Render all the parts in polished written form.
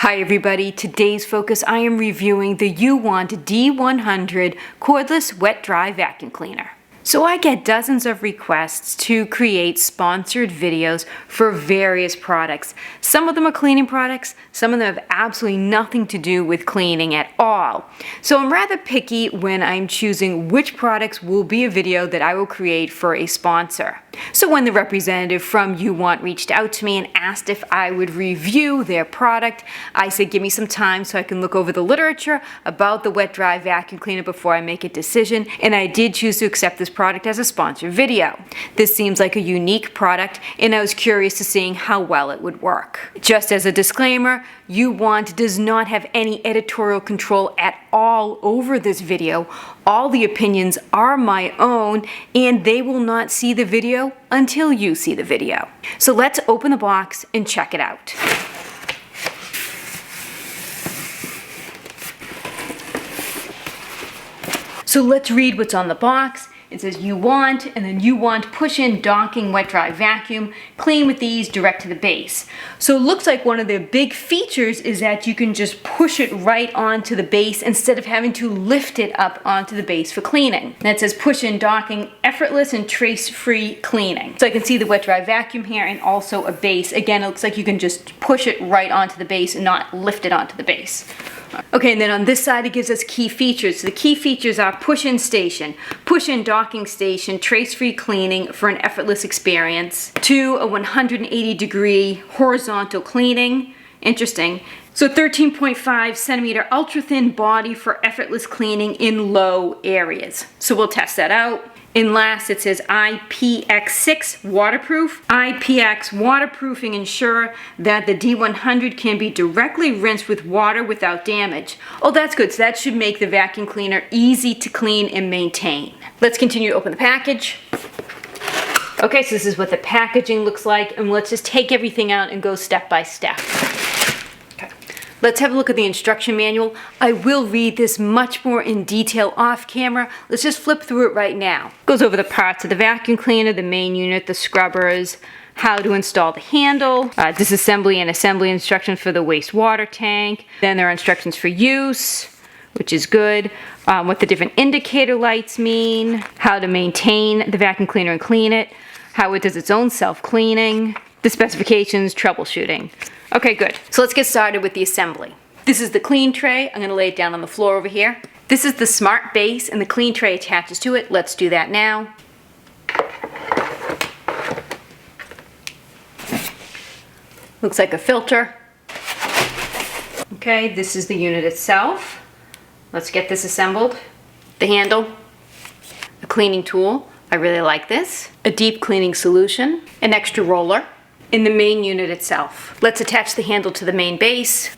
Hi everybody, today's focus I am reviewing the UWANT D100 Cordless Wet Dry Vacuum Cleaner. So I get dozens of requests to create sponsored videos for various products. Some of them are cleaning products, some of them have absolutely nothing to do with cleaning at all. So I'm rather picky when I'm choosing which products will be a video that I will create for a sponsor. So when the representative from UWANT reached out to me and asked if I would review their product, I said give me some time so I can look over the literature about the wet dry vacuum cleaner before I make a decision, and I did choose to accept this product as a sponsored video. This seems like a unique product and I was curious to seeing how well it would work. Just as a disclaimer, UWANT does not have any editorial control at all over this video. All the opinions are my own and they will not see the video until you see the video. So let's open the box and check it out. So let's read what's on the box. It says UWANT and then UWANT push-in docking wet dry vacuum, clean with ease direct to the base. So it looks like one of the big features is that you can just push it right onto the base instead of having to lift it up onto the base for cleaning. And it says push-in docking, effortless and trace-free cleaning. So I can see the wet dry vacuum here and also a base. Again, it looks like you can just push it right onto the base and not lift it onto the base. Okay, and then on this side it gives us key features. So the key features are push-in station, push-in docking station, trace-free cleaning for an effortless experience. 2, a 180-degree horizontal cleaning. Interesting. So 13.5 centimeter ultra-thin body for effortless cleaning in low areas. So we'll test that out. And last it says IPX6 waterproof. IPX waterproofing ensure that the D100 can be directly rinsed with water without damage. Oh, that's good. So that should make the vacuum cleaner easy to clean and maintain. Let's continue to open the package. Okay, so this is what the packaging looks like, and let's just take everything out and go step by step. Let's have a look at the instruction manual. I will read this much more in detail off camera. Let's just flip through it right now. It goes over the parts of the vacuum cleaner, the main unit, the scrubbers, how to install the handle, disassembly and assembly instructions for the wastewater tank. Then there are instructions for use, which is good. What the different indicator lights mean, how to maintain the vacuum cleaner and clean it, how it does its own self-cleaning, the specifications, troubleshooting. Okay, good. So let's get started with the assembly. This is the clean tray. I'm going to lay it down on the floor over here. This is the smart base and the clean tray attaches to it. Let's do that now. Looks like a filter. Okay, this is the unit itself. Let's get this assembled. The handle, a cleaning tool. I really like this. A deep cleaning solution, an extra roller. In the main unit itself. Let's attach the handle to the main base.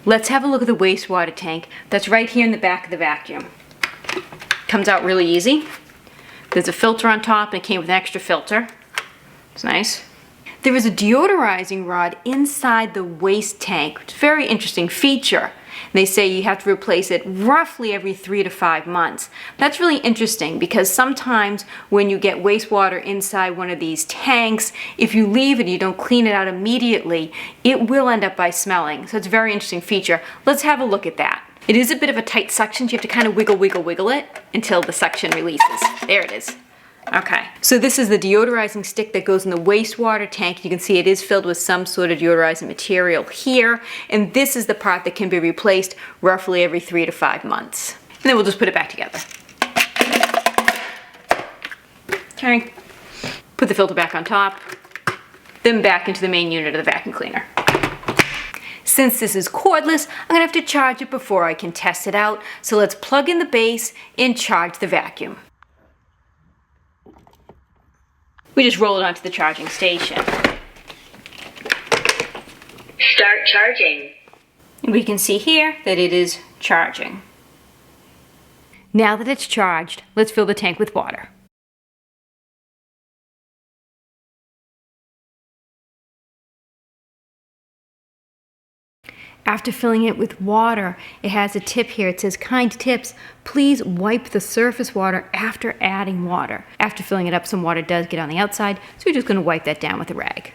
Let's have a look at the wastewater tank that's right here in the back of the vacuum. Comes out really easy. There's a filter on top and it came with an extra filter. It's nice. There is a deodorizing rod inside the waste tank, which is a very interesting feature. They say you have to replace it roughly every 3 to 5 months. That's really interesting because sometimes when you get wastewater inside one of these tanks, if you leave it and you don't clean it out immediately, it will end up by smelling. So it's a very interesting feature. Let's have a look at that. It is a bit of a tight suction, so you have to kind of wiggle it until the suction releases. There it is. Okay, so this is the deodorizing stick that goes in the wastewater tank. You can see it is filled with some sort of deodorizing material here, and this is the part that can be replaced roughly every 3 to 5 months. And then we'll just put it back together. Okay, put the filter back on top, then back into the main unit of the vacuum cleaner. Since this is cordless, I'm gonna have to charge it before I can test it out, so let's plug in the base and charge the vacuum. We just roll it onto the charging station. Start charging. And we can see here that it is charging. Now that it's charged, let's fill the tank with water. After filling it with water, it has a tip here. It says, kind tips, please wipe the surface water after adding water. After filling it up, some water does get on the outside, so we're just going to wipe that down with a rag.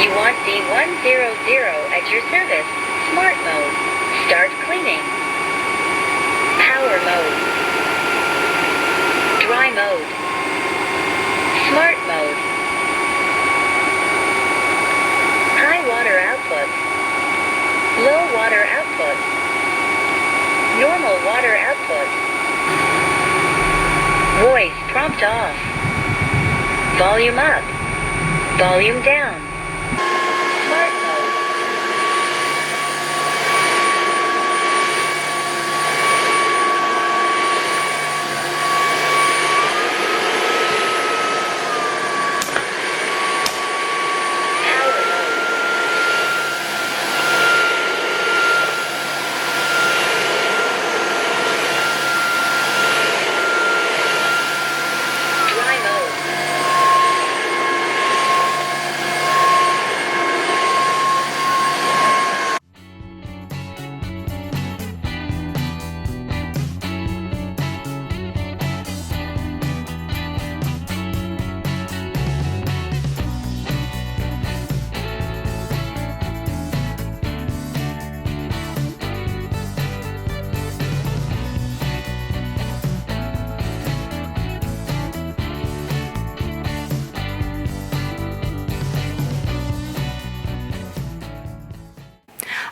UWANT D100 at your service. Smart mode. Start cleaning. UWANT D100 at your service. Smart mode. Start cleaning. Power mode. Dry mode. Smart mode. High water output. Low water output. Normal water output. Voice prompt off. Volume up. Volume down. Smart mode. Power mode. Dry mode.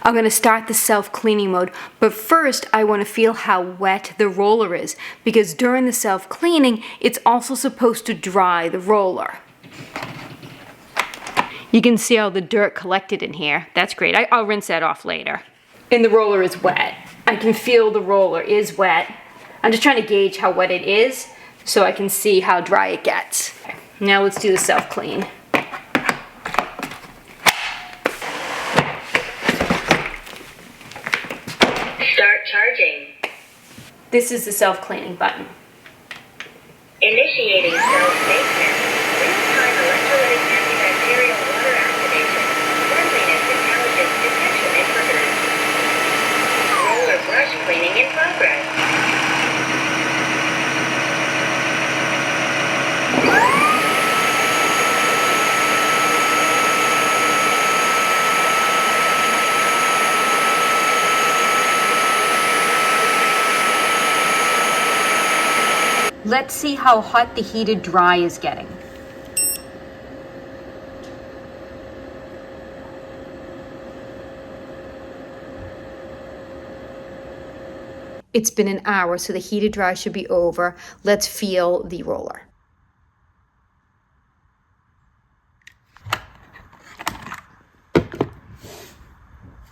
I'm going to start the self-cleaning mode, but first I want to feel how wet the roller is, because during the self-cleaning, it's also supposed to dry the roller. You can see all the dirt collected in here. That's great. I'll rinse that off later. And the roller is wet. I can feel the roller is wet. I'm just trying to gauge how wet it is so I can see how dry it gets. Now let's do the self-clean. Start charging. This is the self-cleaning button. Initiating self-maintenance. Real-time electrolytic antibacterial water activation. Cleanliness intelligence detection inhibitors. Roller brush cleaning in progress. Let's see how hot the heated dry is getting. It's been an hour, so the heated dry should be over. Let's feel the roller.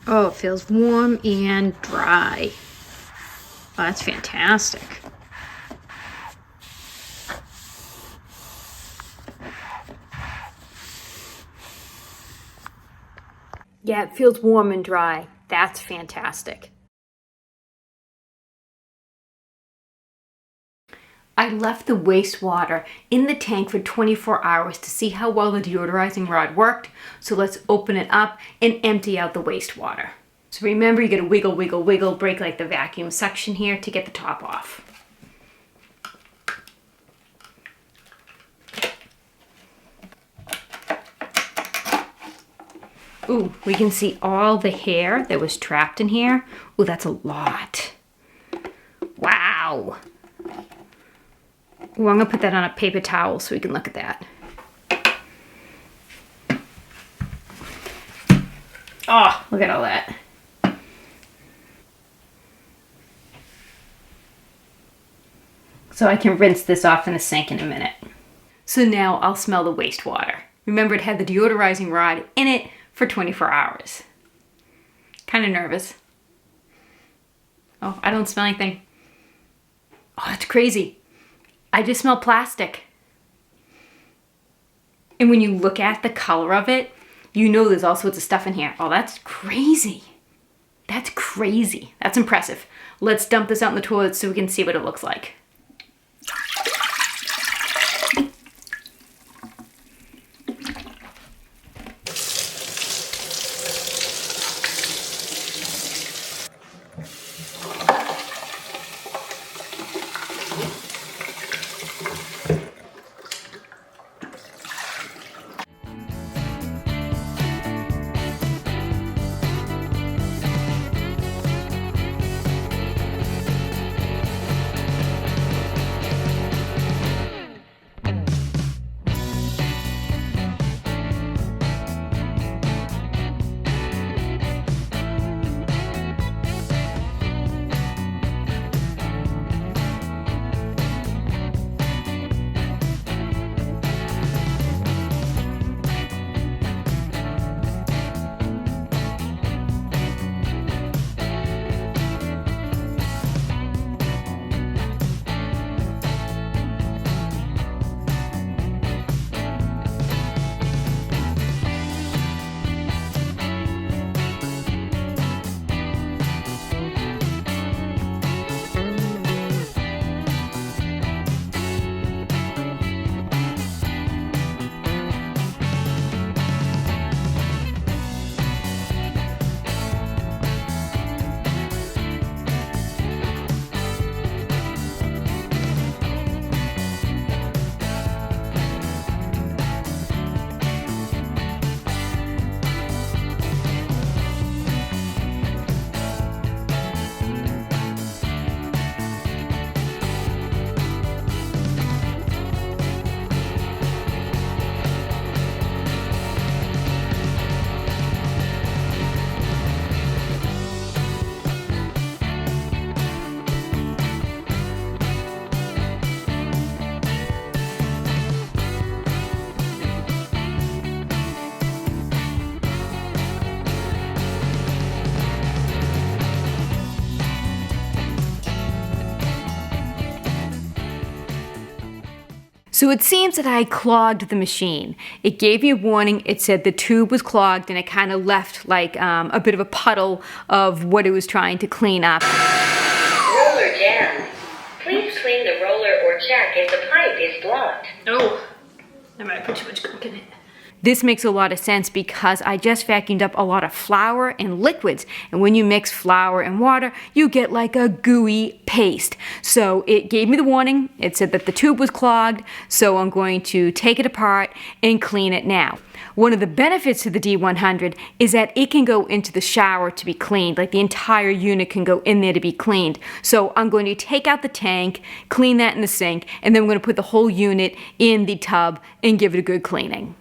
Oh, it feels warm and dry. Oh, that's fantastic. Yeah, it feels warm and dry. That's fantastic. I left the wastewater in the tank for 24 hours to see how well the deodorizing rod worked. So let's open it up and empty out the wastewater. So remember, you gotta wiggle, wiggle, wiggle, break like the vacuum suction here to get the top off. Ooh, we can see all the hair that was trapped in here. Ooh, that's a lot. Wow. Ooh, I'm gonna put that on a paper towel so we can look at that. Oh, look at all that. So I can rinse this off in the sink in a minute. So now I'll smell the wastewater. Remember, it had the deodorizing rod in it for 24 hours. Kind of nervous. Oh, I don't smell anything. Oh, that's crazy. I just smell plastic. And when you look at the color of it, you know there's all sorts of stuff in here. Oh, that's crazy. That's crazy. That's impressive. Let's dump this out in the toilet so we can see what it looks like. So it seems that I clogged the machine. It gave me a warning. It said the tube was clogged and it kind of left like a bit of a puddle of what it was trying to clean up. Roller jammed. Please clean the roller or check if the pipe is blocked. Oh, I might put too much Coke in it. This makes a lot of sense because I just vacuumed up a lot of flour and liquids. And when you mix flour and water, you get like a gooey paste. So it gave me the warning. It said that the tube was clogged. So I'm going to take it apart and clean it now. One of the benefits of the D100 is that it can go into the shower to be cleaned. Like the entire unit can go in there to be cleaned. So I'm going to take out the tank, clean that in the sink, and then I'm going to put the whole unit in the tub and give it a good cleaning.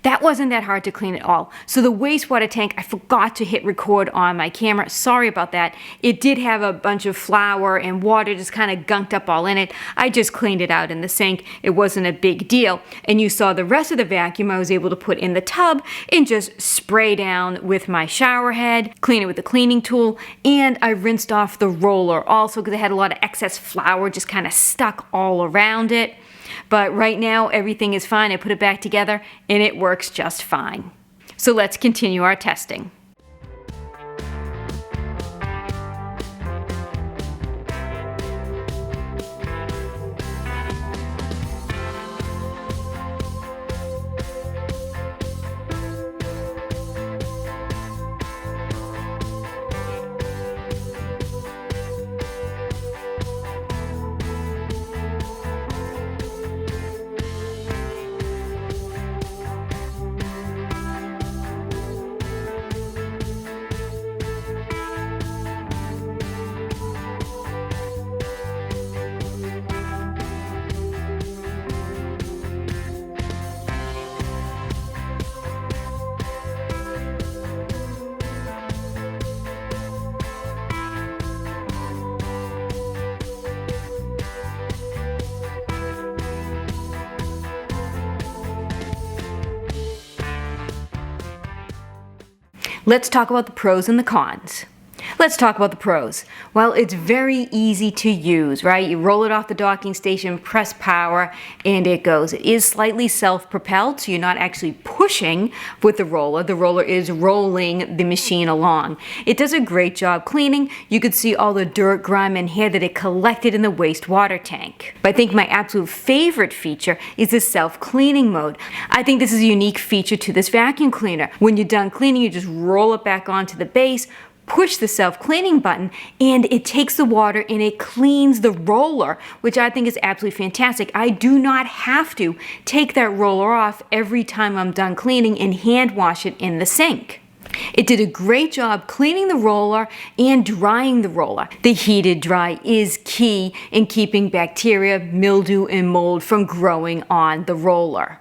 That wasn't that hard to clean at all. So the wastewater tank, I forgot to hit record on my camera. Sorry about that. It did have a bunch of flour and water just kind of gunked up all in it. I just cleaned it out in the sink. It wasn't a big deal. And you saw the rest of the vacuum I was able to put in the tub and just spray down with my shower head, clean it with the cleaning tool, and I rinsed off the roller also because it had a lot of excess flour just kind of stuck all around it. But right now, everything is fine. I put it back together, and it works just fine. So let's continue our testing. Let's talk about the pros and the cons. Let's talk about the pros. Well, it's very easy to use, right? You roll it off the docking station, press power, and it goes. It is slightly self-propelled, so you're not actually pushing with the roller. The roller is rolling the machine along. It does a great job cleaning. You could see all the dirt, grime, and hair that it collected in the wastewater tank. But I think my absolute favorite feature is the self-cleaning mode. I think this is a unique feature to this vacuum cleaner. When you're done cleaning, you just roll it back onto the base, push the self-cleaning button, and it takes the water and it cleans the roller, which I think is absolutely fantastic. I do not have to take that roller off every time I'm done cleaning and hand wash it in the sink. It did a great job cleaning the roller and drying the roller. The heated dry is key in keeping bacteria, mildew, and mold from growing on the roller.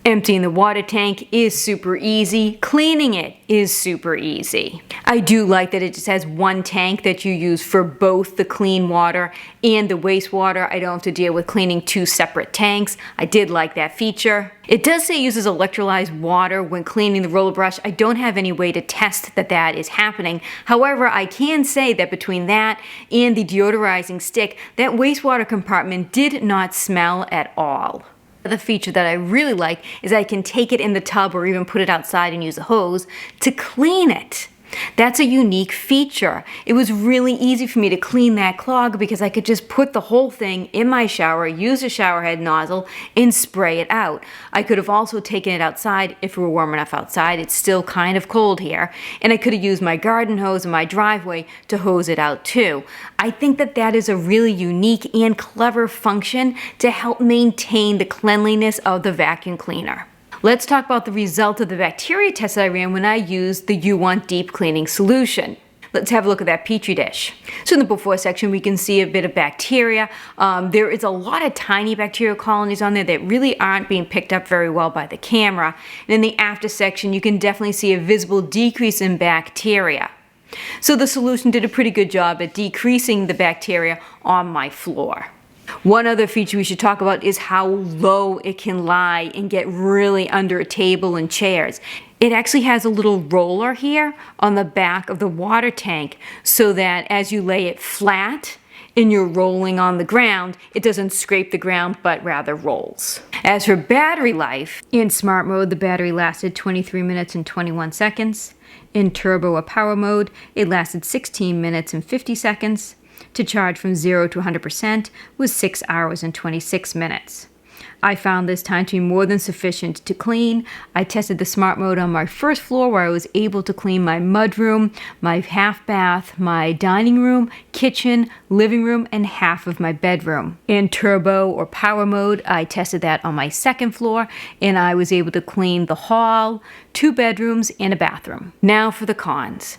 Emptying the water tank is super easy. Cleaning it is super easy. I do like that it just has one tank that you use for both the clean water and the wastewater. I don't have to deal with cleaning two separate tanks. I did like that feature. It does say it uses electrolyzed water when cleaning the roller brush. I don't have any way to test that that is happening. However, I can say that between that and the deodorizing stick, that wastewater compartment did not smell at all. The feature that I really like is I can take it in the tub or even put it outside and use a hose to clean it. That's a unique feature. It was really easy for me to clean that clog because I could just put the whole thing in my shower, use a shower head nozzle, and spray it out. I could have also taken it outside if it were warm enough outside. It's still kind of cold here. And I could have used my garden hose in my driveway to hose it out too. I think that that is a really unique and clever function to help maintain the cleanliness of the vacuum cleaner. Let's talk about the result of the bacteria test that I ran when I used the UWANT deep cleaning solution. Let's have a look at that petri dish. So in the before section, we can see a bit of bacteria. There is a lot of tiny bacterial colonies on there that really aren't being picked up very well by the camera. And in the after section, you can definitely see a visible decrease in bacteria. So the solution did a pretty good job at decreasing the bacteria on my floor. One other feature we should talk about is how low it can lie and get really under a table and chairs. It actually has a little roller here on the back of the water tank so that as you lay it flat and you're rolling on the ground, it doesn't scrape the ground but rather rolls. As for battery life, in smart mode the battery lasted 23 minutes and 21 seconds. In turbo or power mode, it lasted 16 minutes and 50 seconds. To charge from 0 to 100% was 6 hours and 26 minutes. I found this time to be more than sufficient to clean. I tested the smart mode on my first floor where I was able to clean my mudroom, my half bath, my dining room, kitchen, living room, and half of my bedroom. In turbo or power mode, I tested that on my second floor and I was able to clean the hall, 2 bedrooms, and a bathroom. Now for the cons.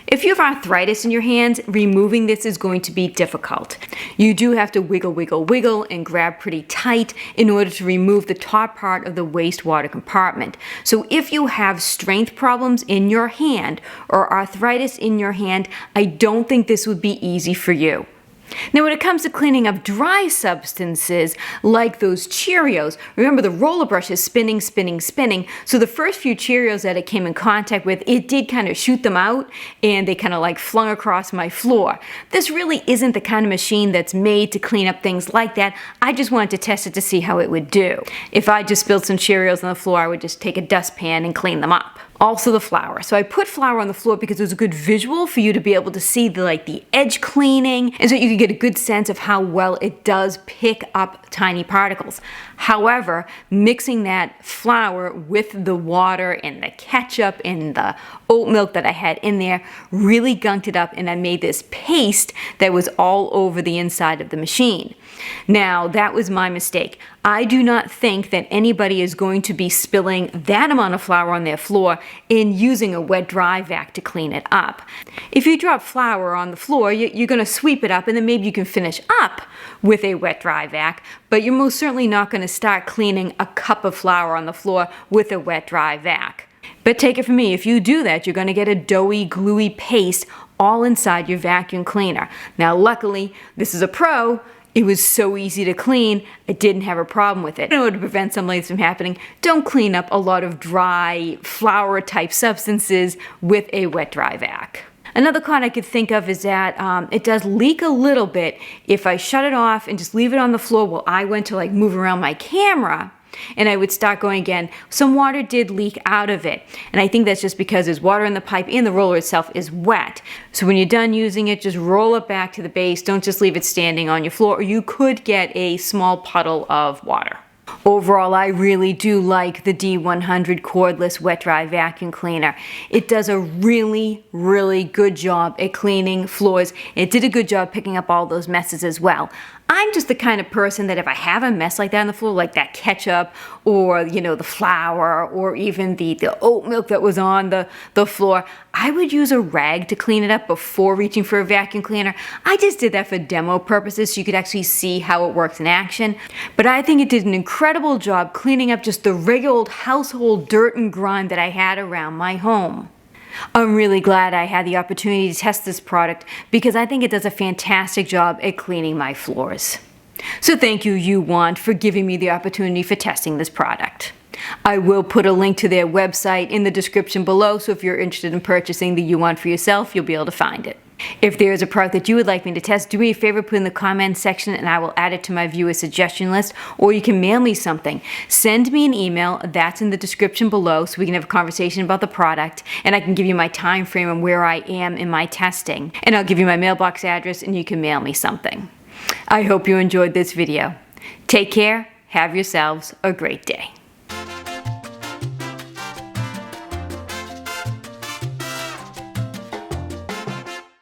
If you have arthritis in your hands, removing this is going to be difficult. You do have to wiggle, wiggle, wiggle and grab pretty tight in order to remove the top part of the wastewater compartment. So if you have strength problems in your hand or arthritis in your hand, I don't think this would be easy for you. Now when it comes to cleaning up dry substances like those Cheerios, remember the roller brush is spinning, spinning, spinning, so the first few Cheerios that it came in contact with, it did kind of shoot them out and they kind of like flung across my floor. This really isn't the kind of machine that's made to clean up things like that. I just wanted to test it to see how it would do. If I just spilled some Cheerios on the floor, I would just take a dustpan and clean them up. Also the flour. So I put flour on the floor because it was a good visual for you to be able to see the edge cleaning, and so you could get a good sense of how well it does pick up tiny particles. However, mixing that flour with the water and the ketchup and the oat milk that I had in there really gunked it up, and I made this paste that was all over the inside of the machine. Now, that was my mistake. I do not think that anybody is going to be spilling that amount of flour on their floor and using a wet dry vac to clean it up. If you drop flour on the floor, you're going to sweep it up and then maybe you can finish up with a wet dry vac, but you're most certainly not going to start cleaning a cup of flour on the floor with a wet dry vac. But take it from me, if you do that, you're going to get a doughy, gluey paste all inside your vacuum cleaner. Now luckily, this is a Pro. It was so easy to clean, I didn't have a problem with it. In order to prevent something like this from happening, don't clean up a lot of dry, flour type substances with a wet dry vac. Another con I could think of is that it does leak a little bit if I shut it off and just leave it on the floor while I went to move around my camera. And I would start going again. Some water did leak out of it. And I think that's just because there's water in the pipe and the roller itself is wet. So when you're done using it, just roll it back to the base. Don't just leave it standing on your floor, or you could get a small puddle of water. Overall, I really do like the D100 cordless wet dry vacuum cleaner. It does a really, really good job at cleaning floors. It did a good job picking up all those messes as well. I'm just the kind of person that if I have a mess like that on the floor, like that ketchup or, the flour or even the oat milk that was on the floor, I would use a rag to clean it up before reaching for a vacuum cleaner. I just did that for demo purposes so you could actually see how it works in action. But I think it did an incredible job cleaning up just the regular old household dirt and grime that I had around my home. I'm really glad I had the opportunity to test this product because I think it does a fantastic job at cleaning my floors. So thank you, UWANT, for giving me the opportunity for testing this product. I will put a link to their website in the description below, so if you're interested in purchasing the UWANT for yourself, you'll be able to find it. If there is a product that you would like me to test, do me a favor, put in the comments section and I will add it to my viewer suggestion list, or you can mail me something. Send me an email, that's in the description below, so we can have a conversation about the product, and I can give you my time frame and where I am in my testing. And I'll give you my mailbox address and you can mail me something. I hope you enjoyed this video. Take care, have yourselves a great day.